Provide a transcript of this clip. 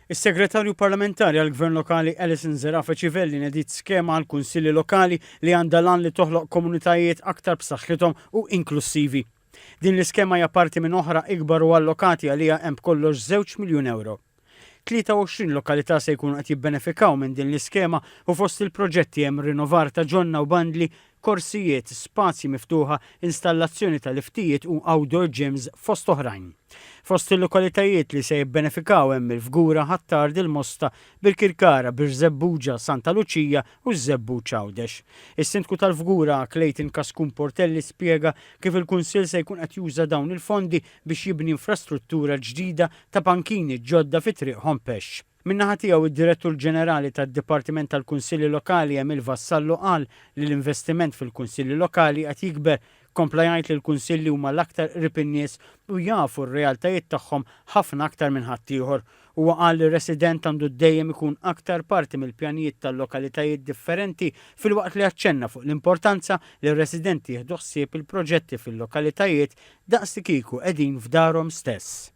Is-Segretarju Parlamentari għall-Gvern Lokali Alison Zerafa Civelli nedit skema għal kunsilli lokali li għandha lan li toħloq komunitajiet aktar b'saħħithom u inklusivi. Din l-iskema hija parti minn oħra ikbar u allokati għalija hemm kollox 2 miljun euro. 23 lokalità se jkunu qed jibbenefikaw minn din l-iskema u fost il-proġetti hemm rinnovar ta' ġonna u bandli, korsijiet, spazji miftuħa, installazzjoni ta' liftijiet u outdoor gyms fost oħrajn. Fost il-lokalitajiet li se jibbenefikaw hemm il-Fgura, Ħattardi, il-Mosta, Bil-Kirkara, Bir-Żebbuġa, Santa Luċija u Żebbuġ Għawdex. Is-Sindku tal-Fgura Clayton Kaskun Portelli spjega kif il-Kunsill se jkun qed juża dawn il-fondi biex jibni infrastruttura ġdida ta' bankini ġodda fi triq Ħompex. Min-naħa tiegħu id-Direttur Ġenerali tad-Dipartiment tal-Kunsilli Lokali Emil Vassallo qal li l-investiment fil-Kunsilli Lokali qed jikber, kompla jgħid li l-kunsilli huma l-aktar qrib in-nies u jafu r-realtajiet tagħhom ħafna aktar minn ħaddieħor. Huwa qal li resident għandu dejjem ikun aktar parti mill-pjanijiet tal-lokalitajiet differenti filwaqt li aċċenna fuq l-importanza li r-residenti jieħdu ħsieb il-proġetti fil-lokalitajiet daqs kieku qegħdin f'darhom stess.